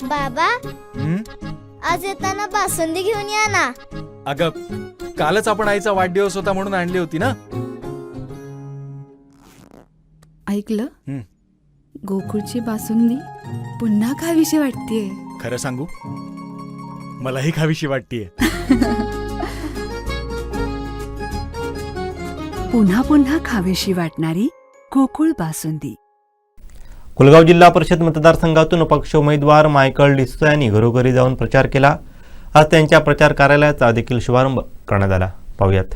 बाबा, आज येताना बासुंदी घेऊन या ना. अगं, कालच आपण आईचा वाढदिवस होता म्हणून आणली होती ना. ऐकलं, गोकुळची बासुंदी पुन्हा खावीशी वाटतेय. खरं सांगू, मलाही खावीशी वाटतेय. पुन्हा पुन्हा खावीशी वाटणारी गोकुळ बासुंदी. कुलगाव जिल्हा परिषद मतदारसंघातून अपक्ष उमेदवार मायकल डिसोजा यांनी घरोघरी जाऊन प्रचार केला. आज त्यांच्या प्रचार कार्यालयाचा देखील शुभारंभ करण्यात आला. पाहूयात.